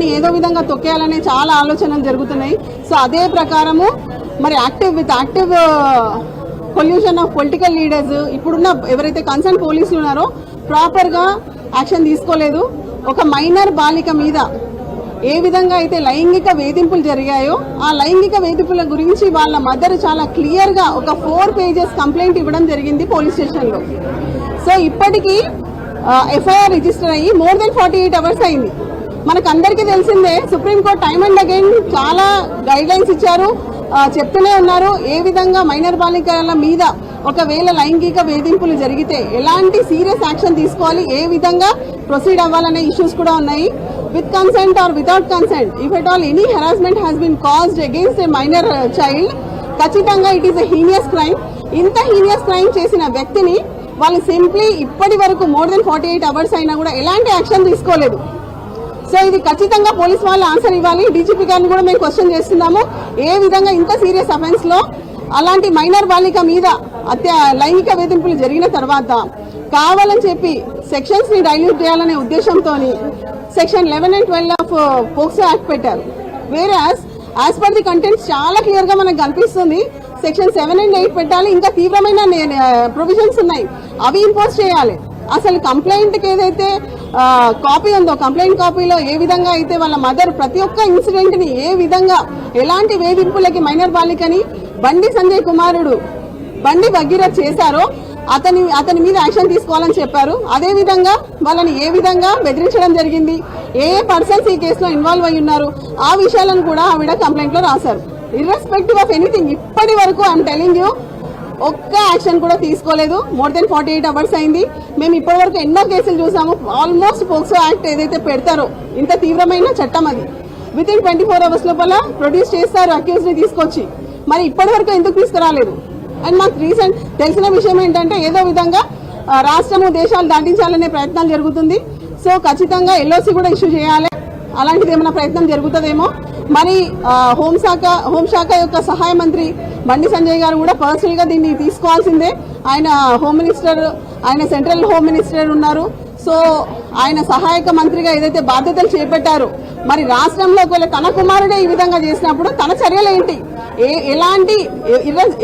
చట్టాన్ని ఏదో విధంగా తొక్కేయాలనే చాలా ఆలోచనలు జరుగుతున్నాయి. సో అదే ప్రకారము మరి active pollution of political leaders ఇప్పుడున్న ఎవరైతే కన్సర్న్ పోలీసులు ఉన్నారో ప్రాపర్గా యాక్షన్ తీసుకోలేదు. ఒక మైనర్ బాలిక మీద ఏ విధంగా అయితే లైంగిక వేధింపులు జరిగాయో ఆ లైంగిక వేధింపుల గురించి వాళ్ళ మదర్ చాలా క్లియర్గా ఒక 4 పేజెస్ కంప్లైంట్ ఇవ్వడం జరిగింది పోలీస్ స్టేషన్లో. సో ఇప్పటికీ ఎఫ్ఐఆర్ రిజిస్టర్ అయ్యి మోర్ దెన్ 48 అవర్స్ అయింది. మనకందరికీ తెలిసిందే సుప్రీంకోర్టు టైమ్ అండ్ అగైన్ చాలా గైడ్ లైన్స్ ఇచ్చారు, చెప్తూనే ఉన్నారు ఏ విధంగా మైనర్ బాలికల మీద ఒకవేళ లైంగిక వేధింపులు జరిగితే ఎలాంటి సీరియస్ యాక్షన్ తీసుకోవాలి, ఏ విధంగా ప్రొసీడ్ అవ్వాలనే ఇష్యూస్ కూడా ఉన్నాయి. With consent or without consent if at all any harassment has been caused against a minor child ఖచ్చితంగా it is a heinous crime. ఇంత హీనియస్ క్రైమ్ చేసిన వ్యక్తిని వాళ్ళు సింప్లీ ఇప్పటి వరకు మోర్ దెన్ 48 అవర్స్ అయినా కూడా ఎలాంటి యాక్షన్ తీసుకోలేదు. సో ఇది ఖచ్చితంగా పోలీస్ వాళ్ళు ఆన్సర్ ఇవ్వాలి. డీజీపీ గారిని కూడా మేము క్వశ్చన్ చేస్తున్నాము, ఏ విధంగా ఇంత సీరియస్ అఫెన్స్ లో అలాంటి మైనర్ బాలిక మీద లైంగిక వేధింపులు జరిగిన తర్వాత కావాలని చెప్పి సెక్షన్స్ ని డైల్యూట్ చేయాలనే ఉద్దేశంతో section 11 and 12 of POCSO act పెట్టారు. వేరే యాజ్ పర్ ది కంటెంట్స్ చాలా క్లియర్ గా మనకు కనిపిస్తుంది సెక్షన్ 7 and 8 పెట్టాలి, ఇంకా తీవ్రమైన ప్రొవిజన్స్ ఉన్నాయి అవి ఇంపోజ్ చేయాలి. అసలు కంప్లైంట్ కి ఏదైతే కాపీ ఉందో కంప్లైంట్ కాపీలో ఏ విధంగా అయితే వాళ్ళ మదర్ ప్రతి ఒక్క ఇన్సిడెంట్ ని ఏ విధంగా ఎలాంటి వేధింపులకి మైనర్ బాలికని బండి సంజయ్ కుమారుడు బండి భగీరథ్ చేశారో అతని మీద యాక్షన్ తీసుకోవాలని చెప్పారు. అదే విధంగా వాళ్ళని ఏ విధంగా బెదిరించడం జరిగింది, ఏ పర్సన్స్ ఈ కేసులో ఇన్వాల్వ్ అయి ఉన్నారు ఆ విషయాలను కూడా ఆవిడ కంప్లైంట్ లో రాశారు. ఇర్రెస్పెక్టివ్ ఆఫ్ ఎనీథింగ్ ఇప్పటి వరకు ఐఎమ్ టెలింగ్ యూ ఒక్క యాక్షన్ కూడా తీసుకోలేదు. మోర్ దెన్ 48 అవర్స్ అయింది. మేము ఇప్పటి వరకు ఎన్నో కేసులు చూసాము. ఆల్మోస్ట్ పోక్సో యాక్ట్ ఏదైతే పెడతారో ఇంత తీవ్రమైన చట్టం అది విత్ ఇన్ 24 అవర్స్ లోపల ప్రొడ్యూస్ చేస్తారు అక్యూజ్ ని తీసుకొచ్చి. మరి ఇప్పటి వరకు ఎందుకు తీసుకురాలేదు? అండ్ మాకు రీసెంట్ తెలిసిన విషయం ఏంటంటే ఏదో విధంగా రాష్ట్రము దేశాలు దాటించాలనే ప్రయత్నాలు జరుగుతుంది. సో ఖచ్చితంగా ఎల్ఓసి కూడా ఇష్యూ చేయాలి. అలాంటిది ఏమైనా ప్రయత్నం జరుగుతుందేమో. మరి హోంశాఖ యొక్క సహాయ మంత్రి బండి సంజయ్ గారు కూడా పర్సనల్ గా దీన్ని తీసుకోవాల్సిందే. ఆయన హోమ్ మినిస్టర్, ఆయన సెంట్రల్ హోమ్ మినిస్టర్ ఉన్నారు. సో ఆయన సహాయక మంత్రిగా ఏదైతే బాధ్యతలు చేపట్టారో మరి రాష్ట్రంలో ఒకవేళ తన కుమారుడే ఈ విధంగా చేసినప్పుడు తన చర్యలు ఏంటి? ఎలాంటి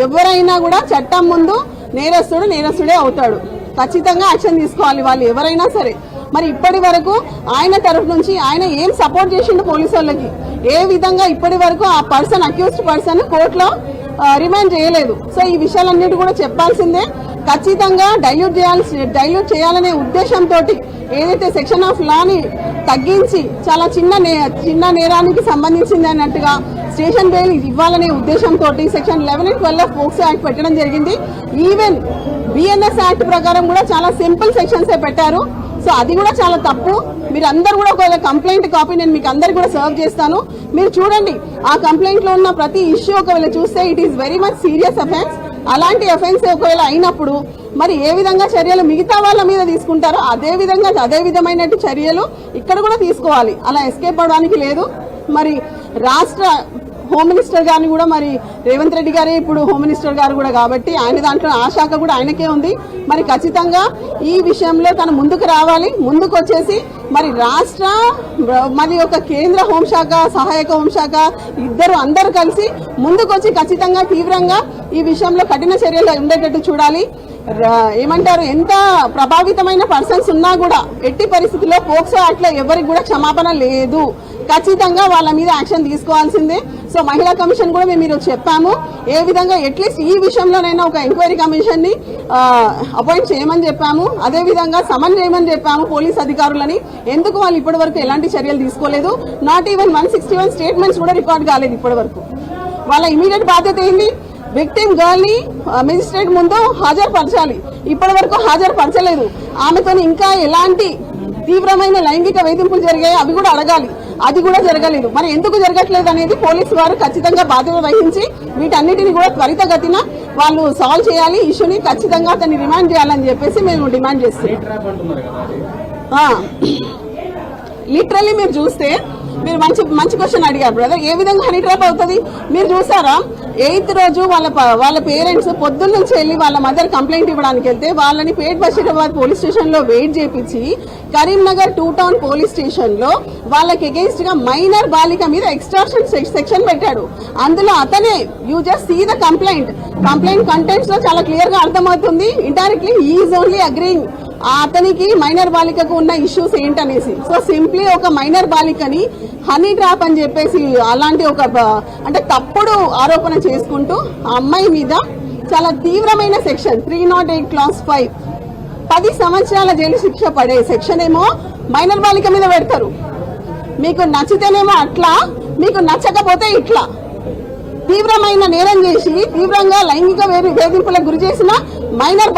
ఎవరైనా కూడా చట్టం ముందు నేరస్తుడే అవుతాడు. ఖచ్చితంగా యాక్షన్ తీసుకోవాలి వాళ్ళు ఎవరైనా సరే. మరి ఇప్పటి వరకు ఆయన తరఫు నుంచి ఆయన ఏం సపోర్ట్ చేసిండు పోలీసు వాళ్ళకి? ఏ విధంగా ఇప్పటి వరకు ఆ అక్యూజ్డ్ పర్సన్ కోర్టులో రిమాండ్ చేయలేదు. సో ఈ విషయాలన్నిటి కూడా చెప్పాల్సిందే. ఖచ్చితంగా డైల్యూట్ చేయాలనే ఉద్దేశంతో ఏదైతే సెక్షన్ ఆఫ్ లాని తగ్గించి చాలా చిన్న నేరానికి సంబంధించింది అన్నట్టుగా స్టేషన్ బెయిల్ ఇవ్వాలనే ఉద్దేశంతో section 11 and 12 of POCSO act పెట్టడం జరిగింది. ఈవెన్ బిఎన్ఎస్ యాక్ట్ ప్రకారం కూడా చాలా సింపుల్ సెక్షన్స్ పెట్టారు. సో అది కూడా చాలా తప్పు. మీరు అందరు కూడా ఒకవేళ కంప్లైంట్ కాపీ నేను మీకు అందరికి కూడా సర్వ్ చేస్తాను, మీరు చూడండి. ఆ కంప్లైంట్ లో ఉన్న ప్రతి ఇష్యూ ఒకవేళ చూస్తే it is very much serious offence. అలాంటి అఫెన్స్ ఒకవేళ అయినప్పుడు మరి ఏ విధంగా చర్యలు మిగతా వాళ్ళ మీద తీసుకుంటారో అదే విధమైన చర్యలు ఇక్కడ కూడా తీసుకోవాలి. అలా ఎస్కేప్ అవడానికి లేదు. మరి రాష్ట్ర హోమ్ మినిస్టర్ గారిని కూడా మరి రేవంత్ రెడ్డి గారే ఇప్పుడు హోమ్ మినిస్టర్ గారు కూడా కాబట్టి ఆయన దాంట్లో ఆ శాఖ కూడా ఆయనకే ఉంది. మరి ఖచ్చితంగా ఈ విషయంలో తను ముందుకు రావాలి. ముందుకు వచ్చేసి మరి మరి ఒక కేంద్ర హోంశాఖ, సహాయక హోంశాఖ అందరూ కలిసి ముందుకు వచ్చి ఖచ్చితంగా తీవ్రంగా ఈ విషయంలో కఠిన చర్యలు ఉండేటట్టు చూడాలి. ఏమంటారు, ఎంత ప్రభావితమైన పర్సన్స్ ఉన్నా కూడా ఎట్టి పరిస్థితుల్లో పోక్సో యాక్ట్ లో ఎవరికి కూడా క్షమాపణ లేదు. ఖచ్చితంగా వాళ్ళ మీద యాక్షన్ తీసుకోవాల్సిందే. సో మహిళా కమిషన్ కూడా మేము ఈరోజు చెప్పాము, ఏ విధంగా అట్లీస్ట్ ఈ విషయంలోనైనా ఒక ఎంక్వైరీ కమిషన్ ని అపాయింట్ చేయమని చెప్పాము. అదే విధంగా సమన్ చేయమని చెప్పాము పోలీస్ అధికారులని. ఎందుకు వాళ్ళు ఇప్పటి వరకు ఎలాంటి చర్యలు తీసుకోలేదు? నాట్ ఈవెన్ 161 స్టేట్మెంట్స్ కూడా రికార్డ్ కాలేదు ఇప్పటి వరకు. వాళ్ళ ఇమీడియట్ బాధ్యత ఏంటి? విక్టిమ్ గర్ల్ ని మెజిస్ట్రేట్ ముందు హాజరుపరచాలి. ఇప్పటి వరకు హాజరుపరచలేదు. ఆమెతో ఇంకా ఎలాంటి తీవ్రమైన లైంగిక వేధింపులు జరిగాయి అవి కూడా అడగాలి. అది కూడా జరగలేదు. మరి ఎందుకు జరగట్లేదు అనేది పోలీసు వారు ఖచ్చితంగా బాధ్యత వహించి వీటన్నిటిని కూడా త్వరితగతిన వాళ్ళు సాల్వ్ చేయాలి. ఇష్యూని ఖచ్చితంగా అతన్ని రిమాండ్ చేయాలని చెప్పేసి మేము డిమాండ్ చేస్తున్నాం. లిటరల్లీ మీరు చూస్తే మీరు మంచి క్వశ్చన్ అడిగారు బ్రదర్. ఏ విధంగా హనీ ట్రాప్ అవుతుంది మీరు చూసారా? 8th రోజు వాళ్ళ పేరెంట్స్ పొద్దున్న నుంచి వెళ్ళి వాళ్ళ మదర్ కంప్లైంట్ ఇవ్వడానికి వెళ్తే వాళ్ళని పేట్ బషీరాబాద్ పోలీస్ స్టేషన్ లో వెయిట్ చేపించి కరీంనగర్ 2 టౌన్ పోలీస్ స్టేషన్ లో వాళ్ళకి అగేన్స్ట్ గా మైనర్ బాలిక మీద ఎక్స్ట్రాక్షన్ సెక్షన్ పెట్టాడు. అందులో అతనే you just see the complaint contents లో చాలా క్లియర్ గా అర్థమవుతుంది. ఇండైరెక్ట్లీ ఈజ్ ఓన్లీ అగ్రీయింగ్ అతనికి మైనర్ బాలికకు ఉన్న ఇష్యూస్ ఏంటనేసి. సో సింప్లీ ఒక మైనర్ బాలికని హనీ ట్రాప్ అని చెప్పేసి అలాంటి ఒక అంటే తప్పుడు ఆరోపణ చేసుకుంటూ ఆ అమ్మాయి మీద చాలా తీవ్రమైన సెక్షన్ 308 క్లాస్ 5 10 సంవత్సరాల జైలు శిక్ష పడే సెక్షన్ ఏమో మైనర్ బాలిక మీద పెడతారు. మీకు నచ్చితేనేమో అట్లా, మీకు నచ్చకపోతే ఇట్లా తీవ్రమైన నేరం చేసి తీవ్రంగా లైంగిక వేధింపులకు గురి చేసిన మైనర్